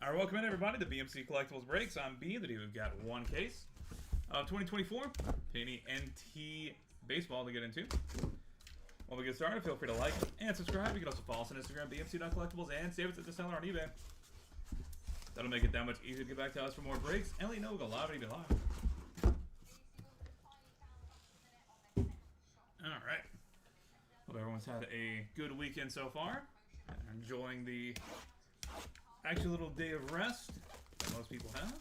Alright, welcome in everybody to BMC Collectibles Breaks. I'm B. Today we've got one case of 2024 Panini NT Baseball to get into. While we get started, feel free to like and subscribe. You can also follow us on Instagram, bmc.collectibles, and save it to the seller on eBay. That'll make it that much easier to get back to us for more breaks. And let you know we'll go live and even live. Alright. Hope everyone's had a good weekend so far. And are enjoying the actual little day of rest that most people have.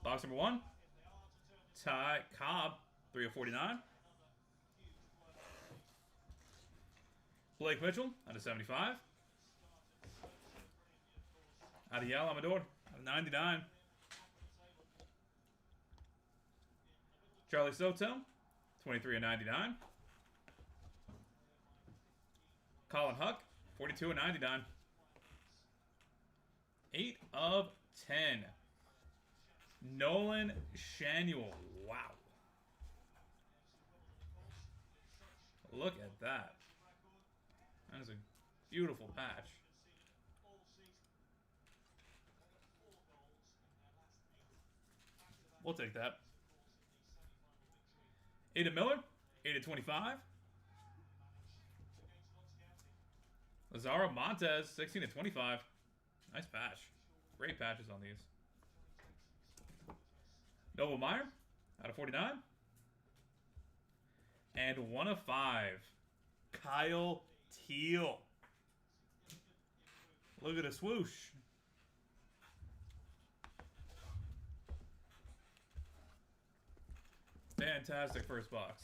Box number 1, Ty Cobb, 3 of 49. Blake Mitchell, out of 75. Adiel Amador, out of 99. Charlie Soto, 23 of 99. Colin Huck, 42 of 99. 8 of 10. Nolan Shanuel. Wow. Look at that. That is a beautiful patch. We'll take that. 8 of Miller. 8 of 25. Lazaro Montez. 16 of 25. Nice patch. Great patches on these. Noble Meyer, out of 49. And 1 of 5. Kyle Teal. Look at the swoosh. Fantastic first box.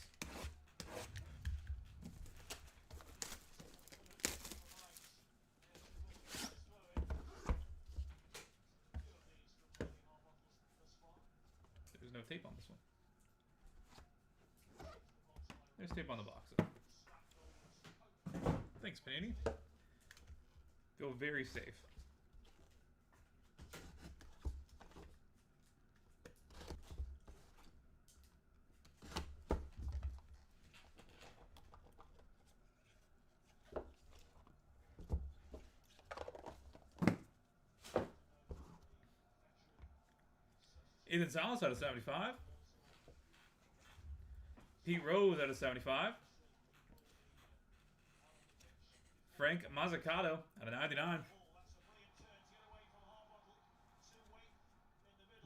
There's no tape on this one. There's tape on the box, though. Thanks, Panini. Feel very safe. Ethan Salas out of 75. Pete Rose out of 75. Frank Mazzucato out of 99.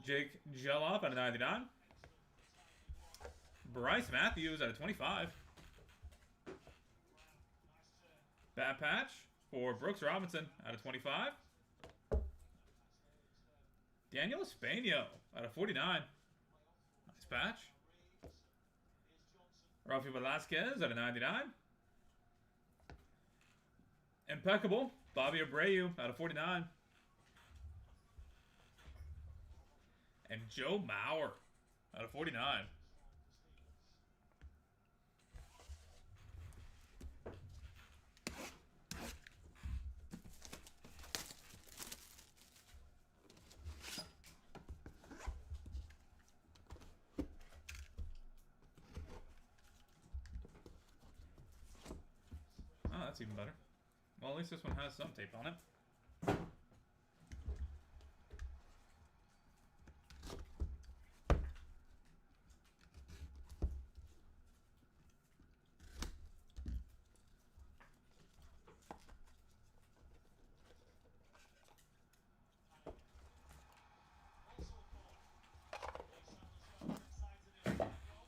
Jake Geloff out of 99. Bryce Matthews out of 25. Bad patch for Brooks Robinson out of 25. Daniel Espanio out of 49. Nice patch. Rafi Velasquez out of 99. Impeccable. Bobby Abreu out of 49. And Joe Mauer out of 49. Oh, that's even better. Well, at least this one has some tape on it.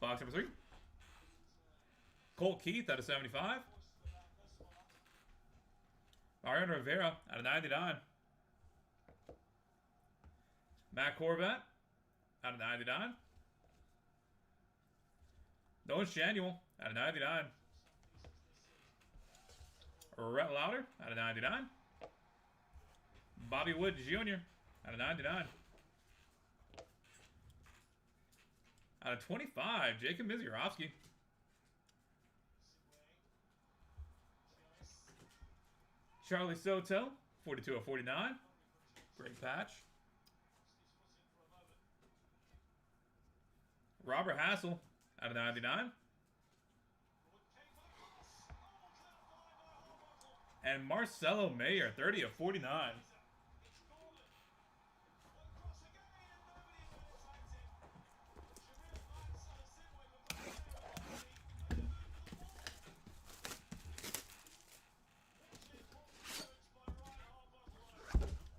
Box number 3. Colt Keith out of 75. Mariano Rivera out of 99. Matt Corbat out of 99. Nolan Shanuel out of 99. Rhett Lauder out of 99. Bobby Wood Jr. out of 99. Out of 25, Jacob Mizurowski. Charlie Soto, 42 of 49. Great patch. Robert Hassel, out of 99. And Marcelo Mayer, 30 of 49.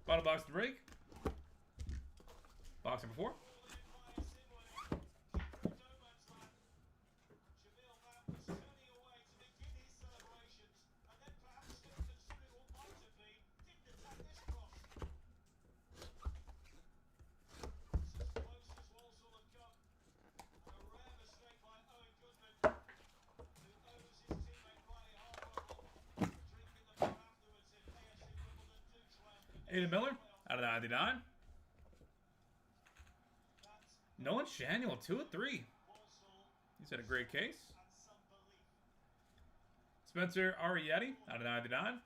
Final box to break. Box number 4. Aiden Miller, out of 99. Nolan Shanuel, 2 of 3. He's had a great case. Spencer Arrietty, out of 99.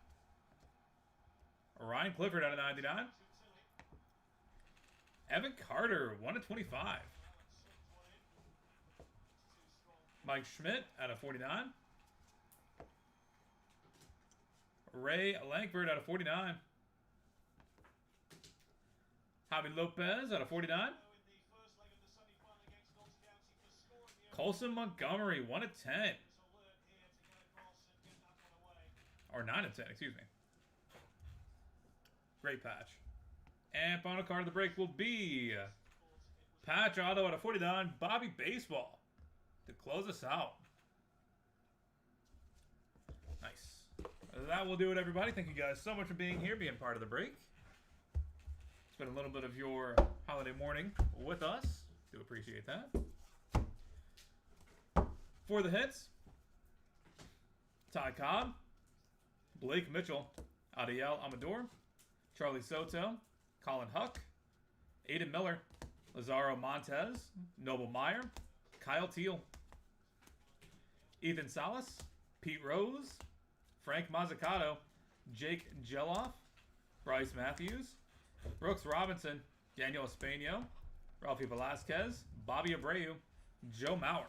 Ryan Clifford, out of 99. Evan Carter, 1 of 25. Mike Schmidt, out of 49. Ray Langford, out of 49. Javi Lopez, out of 49. Colson Montgomery, 1 of 10. Or 9 of 10, excuse me. Great patch. And final card of the break will be patch auto out of 49, Bobby Baseball, to close us out. Nice. That will do it, everybody. Thank you guys so much for being here, being part of the break. Spend a little bit of your holiday morning with us. Do appreciate that. For the hits, Ty Cobb, Blake Mitchell, Adiel Amador, Charlie Soto, Colin Huck, Aiden Miller, Lazaro Montez, Noble Meyer, Kyle Teal, Ethan Salas, Pete Rose, Frank Mazzucato, Jake Geloff, Bryce Matthews, Brooks Robinson, Daniel Espanio, Ralphie Velasquez, Bobby Abreu, Joe Mauer,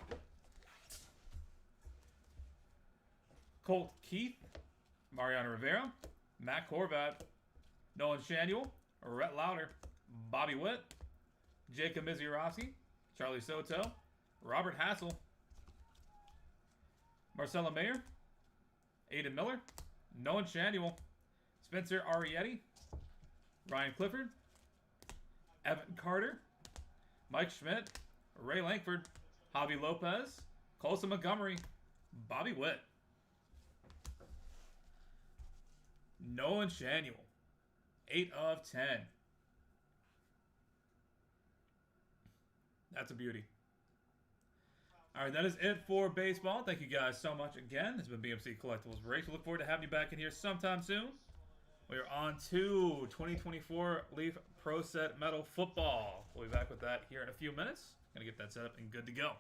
Colt Keith, Mariano Rivera, Matt Horvat, Nolan Shanuel, Rhett Lauder, Bobby Witt, Jacob Mizurowski, Charlie Soto, Robert Hassel, Marcelo Mayer, Aiden Miller, Nolan Shanuel, Spencer Arrietty, Ryan Clifford, Evan Carter, Mike Schmidt, Ray Langford, Javi Lopez, Colson Montgomery, Bobby Witt, Nolan Shanuel, 8 of 10. That's a beauty. All right, that is it for baseball. Thank you guys so much again. This has been BMC Collectibles Breaks. We look forward to having you back in here sometime soon. We are on to 2024 Leaf Pro Set Metal Football. We'll be back with that here in a few minutes. Gonna get that set up and good to go.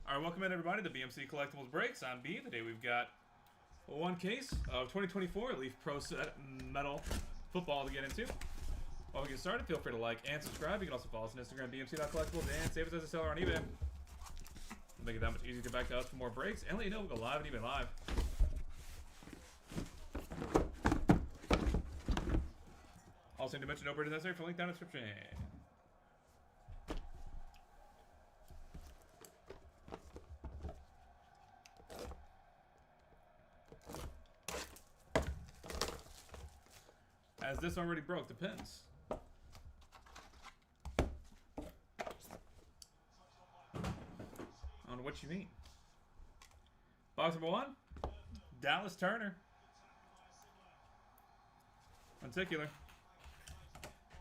All right, welcome in everybody to BMC Collectibles Breaks. I'm B. Today we've got one case of 2024 Leaf Pro Set Metal Football to get into. While we get started, feel free to like and subscribe. You can also follow us on Instagram, BMC.collectibles, and save us as a seller on eBay. Make it that much easier to get back to us for more breaks and let you know we'll go live and eBay Live. Also, need to mention no bird is necessary for link down in the description. As this already broke, depends. On what you mean. Box number 1, Dallas Turner. Lenticular.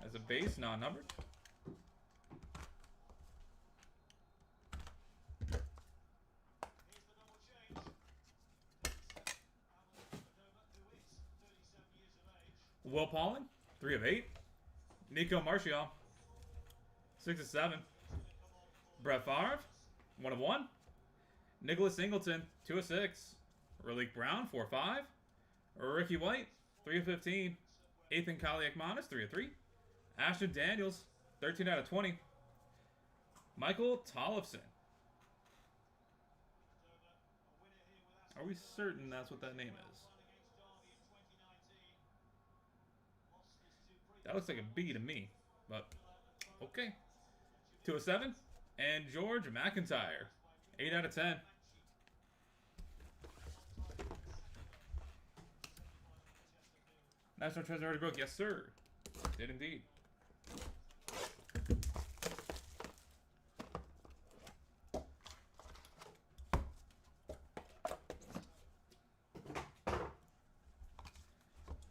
As a base, non-numbered. Will Pollen, 3 of 8. Nico Martial, 6 of 7. Brett Favre, 1 of 1. Nicholas Singleton, 2 of 6. Raleek Brown, 4 of 5. Ricky White, 3 of 15. Ethan Kaliakmanis, 3 of 3. Ashton Daniels, 13 out of 20. Michael Tollefson. Are we certain that's what that name is? That looks like a B to me, but okay. 2 of 7. And George McIntyre, 8 out of 10. National Treasure already broke. Yes, sir. Did indeed.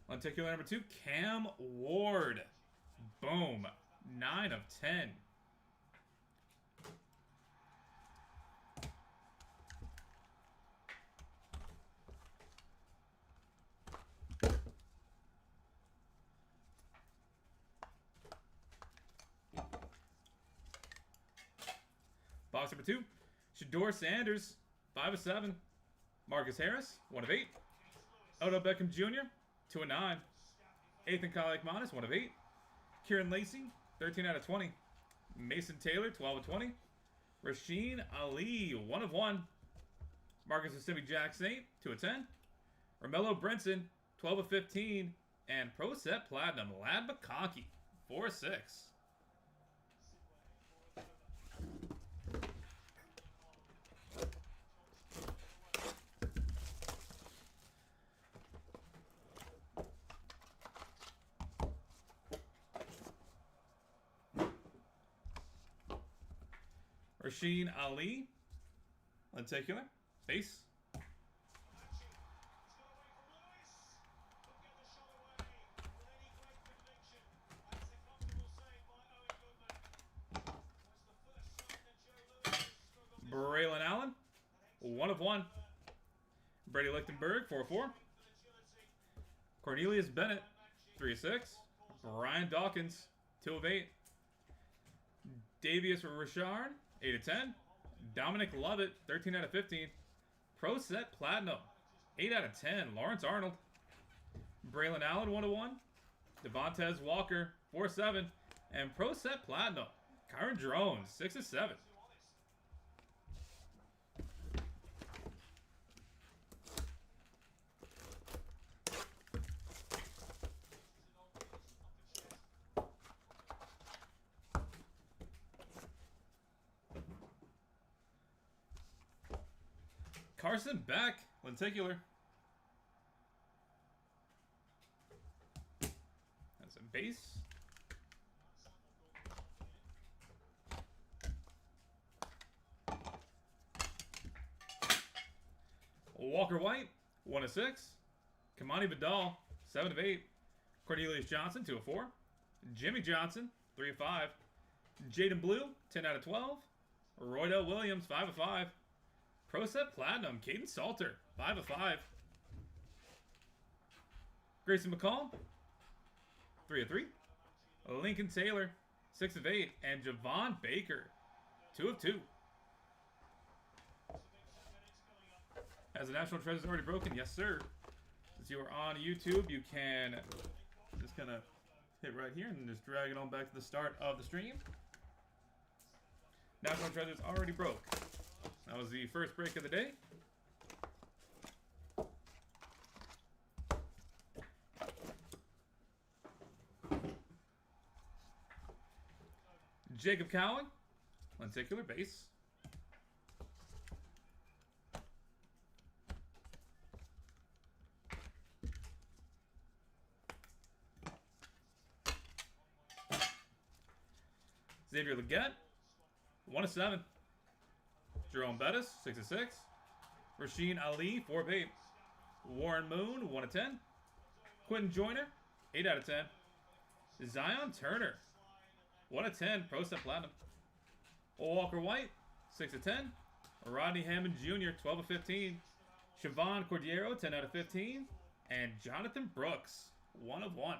Lenticular number 2, Cam Ward. Boom. 9 of 10. Box number 2, Shador Sanders, 5 of 7. Marcus Harris, 1 of 8. Odell Beckham Jr., 2 of 9. Ethan Kaliakmanis, 1 of 8. Kieran Lacey, 13 out of 20. Mason Taylor, 12 of 20. Rasheen Ali, 1 of 1. Marcus Mississippi Jack Saint, 2 of 10. Romello Brinson, 12 of 15. And Pro Set Platinum, Lad McConkey, 4 of 6. Rasheen Ali, lenticular, base. Braylon Allen, 1 of 1. Brady Lichtenberg, 4 of 4. Cornelius Bennett, 3 of 6. Brian Dawkins, 2 of 8. Davius Richard, 8 of 10. Dominic Lovett, 13 out of 15. Pro Set Platinum, 8 out of 10. Lawrence Arnold. Braylon Allen, 1 of 1. Devontae Walker, 4 of 7. And Pro Set Platinum, Kyron Drones, 6 of 7. Carson Beck, lenticular. That's a base. Walker White, 1 of 6. Kamani Vidal, 7 of 8. Cornelius Johnson, 2 of 4. Jimmy Johnson, 3 of 5. Jaden Blue, 10 out of 12. Roydell Williams, 5 of 5. Pro Set Platinum, Caden Salter, 5 of 5. Grayson McCall, 3 of 3. Lincoln Taylor, 6 of 8. And Javon Baker, 2 of 2. Has the National Treasures already broken? Yes, sir. Since you are on YouTube, you can just kind of hit right here and just drag it on back to the start of the stream. National Treasures already broke. That was the first break of the day. Jacob Cowan, lenticular base. Xavier Legette, 1/7. Jerome Bettis, 6/6. Rasheen Ali, 4/8. Warren Moon, 1/10. Quentin Joyner, 8/10. Zion Turner, 1/10. Pro Set Platinum. Walker White, 6/10. Rodney Hammond Jr., 12/15. Siobhan Cordero, 10/15. And Jonathan Brooks, 1/1.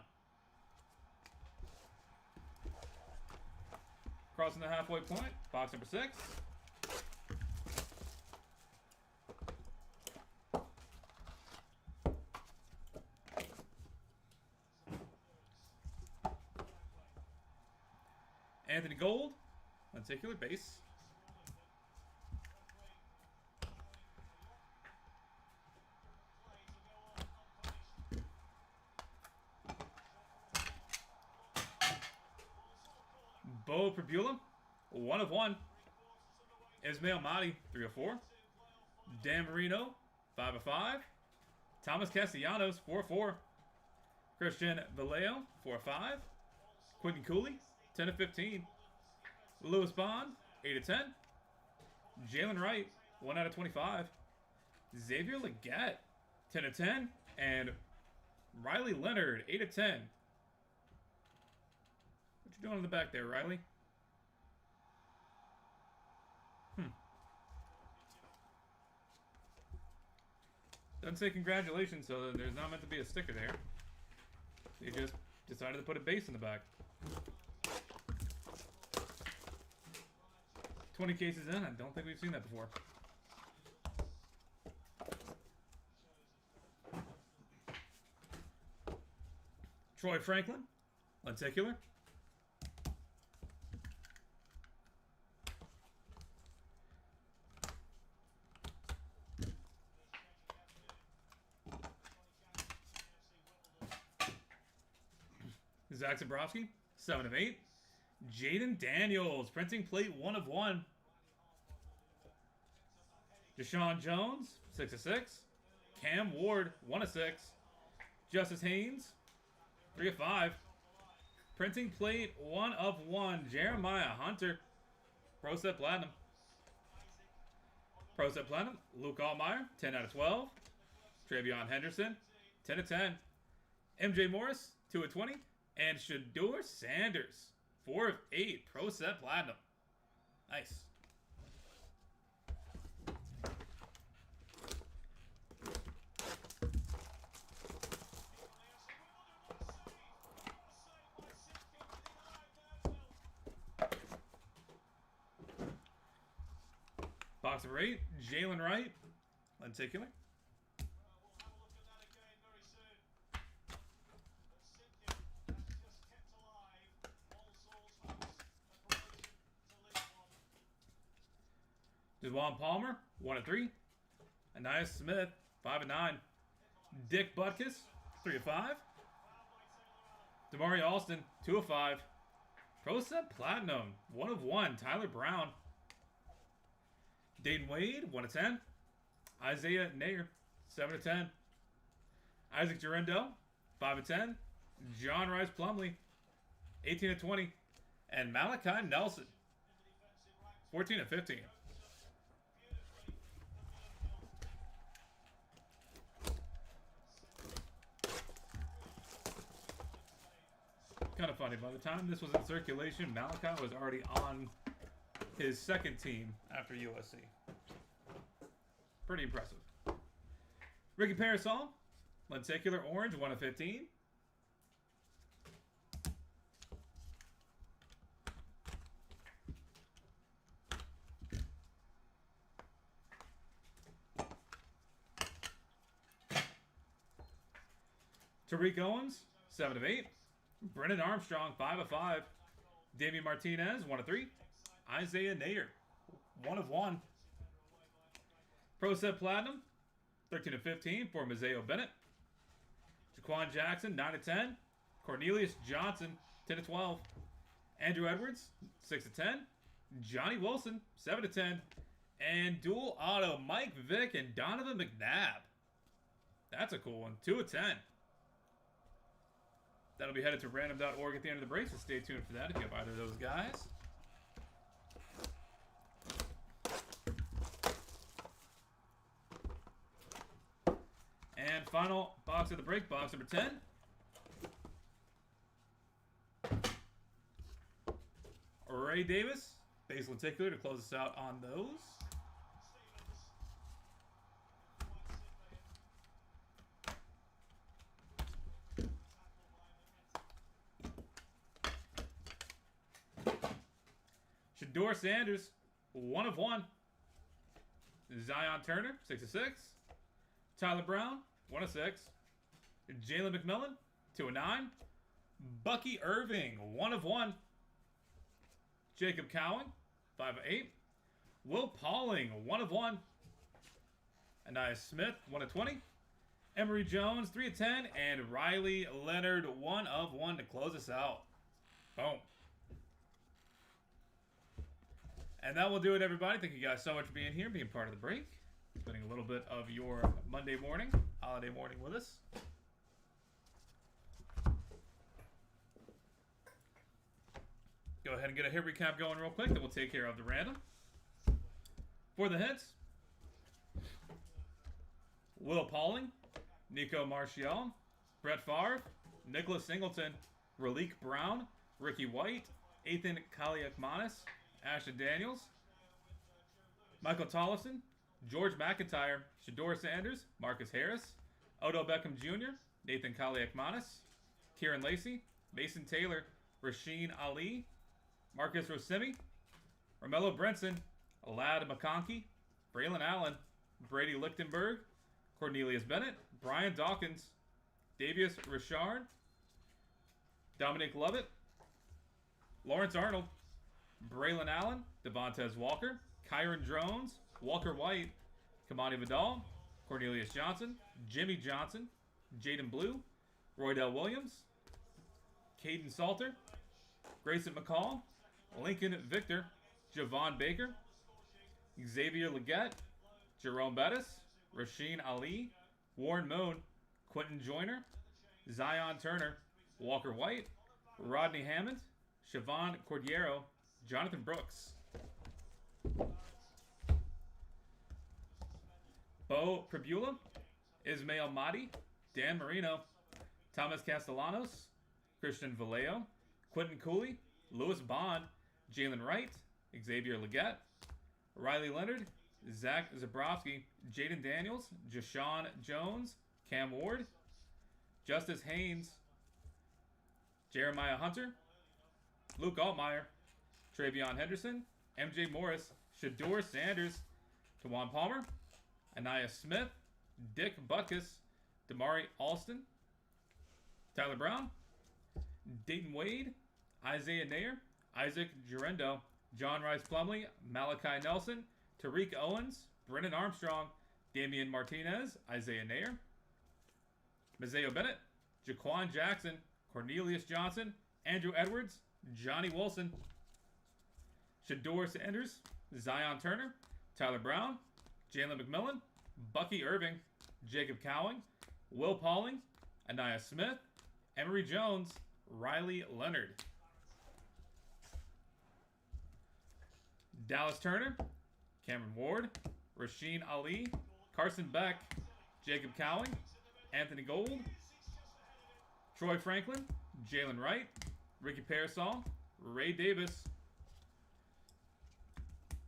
Crossing the halfway point, box number 6. Anthony Gold, lenticular base. Bo Prabula, 1/1. Ismail Mahdi, 3/4. Dan Marino, 5/5. Thomas Castellanos, 4/4. Christian Vallejo, 4/5. Quentin Cooley, 10/15. Lewis Bond, 8/10. Jalen Wright, 1/25. Xavier Legette, 10/10. And Riley Leonard, 8/10. What you doing in the back there, Riley? Doesn't say congratulations, so there's not meant to be a sticker there. They just decided to put a base in the back. 20 cases in, I don't think we've seen that before. Troy Franklin, lenticular. Zach Zabrowski, 7/8. Jaden Daniels, printing plate, 1/1. Deshaun Jones, 6/6. Cam Ward, 1/6. Justice Haynes, 3/5. Printing plate, 1/1. Jeremiah Hunter, Pro Set Platinum. Pro Set Platinum, Luke Altmaier, 10/12. Travion Henderson, 10/10. MJ Morris, 2/20. And Shador Sanders, 4/8. Pro Set Platinum. Nice. Box number 8, Jalen Wright, lenticular. Desjuan Palmer, 1/3. Anais Smith, 5/9. Dick Butkus, 3/5. Damari Alston, 2/5. Pro Set Platinum, 1/1. Tyler Brown. Dayton Wade, 1/10. Isaiah Nair, 7/10. Isaac Durendo, 5/10. John Rice Plumlee, 18/20. And Malachi Nelson, 14/15. Kind of funny, by the time this was in circulation, Malachi was already on his second team after USC. Pretty impressive. Ricky Parasol, lenticular orange, 1/15. Tariq Owens, 7 of 8. Brennan Armstrong, 5 of 5. Damian Martinez, 1 of 3. Isaiah Nayer, 1 of 1. Pro Set Platinum, 13 of 15 for Mazeo Bennett. Jaquan Jackson, 9 of 10. Cornelius Johnson, 10 of 12. Andrew Edwards, 6 of 10. Johnny Wilson, 7 of 10. And dual auto, Mike Vick and Donovan McNabb. That's a cool one, 2 of 10. That'll be headed to random.org at the end of the break, so stay tuned for that if you have either of those guys. And final box of the break, box number 10. Ray Davis, base lenticular to close us out on those. Shador Sanders, 1 of 1. Zion Turner, 6 of 6. Tyler Brown, 1 of 6. Jalen McMillan, 2 of 9. Bucky Irving, 1 of 1. Jacob Cowan, 5 of 8. Will Pauling, 1 of 1. Anaya Smith, 1 of 20. Emory Jones, 3 of 10. And Riley Leonard, 1 of 1 to close us out. Boom. And that will do it, everybody. Thank you guys so much for being here, being part of the break. Spending a little bit of your Monday morning, holiday morning with us. Go ahead and get a hit recap going real quick, then we'll take care of the random. For the hits, Will Pauling, Nico Martial, Brett Favre, Nicholas Singleton, Raleek Brown, Ricky White, Ethan Kaliakmanis, Ashton Daniels, Michael Tollefson, George McIntyre, Shador Sanders, Marcus Harris, Odell Beckham Jr., Nathan Kaliakmanis, Kieran Lacey, Mason Taylor, Rasheen Ali, Marcus Rosemi, Romello Brenson, Alad McConkey, Braylon Allen, Brady Lichtenberg, Cornelius Bennett, Brian Dawkins, Davius Richard, Dominic Lovett, Lawrence Arnold, Braylon Allen, Devontae Walker, Kyron Drones, Walker White, Kamani Vidal, Cornelius Johnson, Jimmy Johnson, Jaden Blue, Roydell Williams, Caden Salter, Grayson McCall, Lincoln Victor, Javon Baker, Xavier Leggett, Jerome Bettis, Rasheen Ali, Warren Moon, Quentin Joyner, Zion Turner, Walker White, Rodney Hammond, Siobhan Cordiero, Jonathan Brooks, Bo Prabula, Ismail Mahdi, Dan Marino, Thomas Castellanos, Christian Vallejo, Quentin Cooley, Lewis Bond, Jalen Wright, Xavier Leggett, Riley Leonard, Zach Zabrowski, Jaden Daniels, Jashawn Jones, Cam Ward, Justice Haynes, Jeremiah Hunter, Luke Altmaier, Travion Henderson, MJ Morris, Shador Sanders, Tawan Palmer, Anaya Smith, Dick Butkus, Damari Alston, Tyler Brown, Dayton Wade, Isaiah Nayer, Isaac Gerendo, John Rice Plumley, Malachi Nelson, Tariq Owens, Brennan Armstrong, Damian Martinez, Isaiah Nayer, Mazeo Bennett, Jaquan Jackson, Cornelius Johnson, Andrew Edwards, Johnny Wilson, Shador Sanders, Zion Turner, Tyler Brown, Jalen McMillan, Bucky Irving, Jacob Cowing, Will Pauling, Anaya Smith, Emory Jones, Riley Leonard, Dallas Turner, Cameron Ward, Rasheen Ali, Carson Beck, Jacob Cowing, Anthony Gold, Troy Franklin, Jalen Wright, Ricky Parasol, Ray Davis,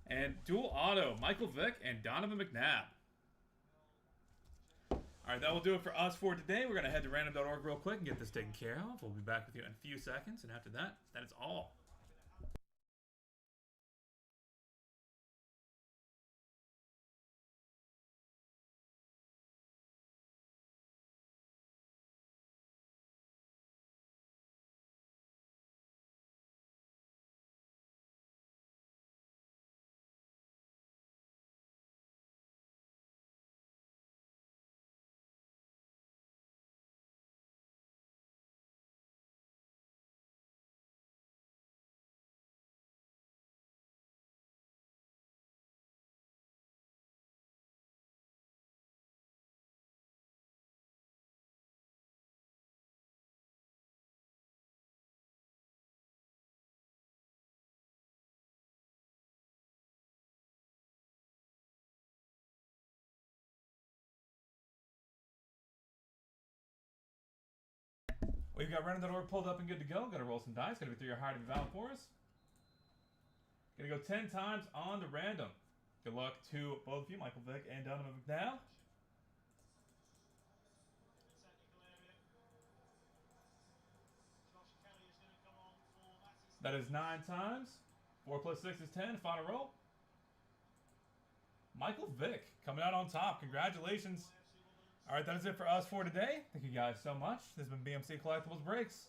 and dual auto, Michael Vick and Donovan McNabb. All right, that will do it for us for today. We're going to head to random.org real quick and get this taken care of. We'll be back with you in a few seconds, and after that, that is all. We've got random.org pulled up and good to go. Gonna roll some dice. Gonna be 3 or higher to be valid for us. Gonna go 10 times on the random. Good luck to both of you, Michael Vick and Donovan McNabb. That is 9 times. 4 plus 6 is 10. Final roll. Michael Vick coming out on top. Congratulations. All right, that is it for us for today. Thank you guys so much. This has been BMC Collectibles Breaks.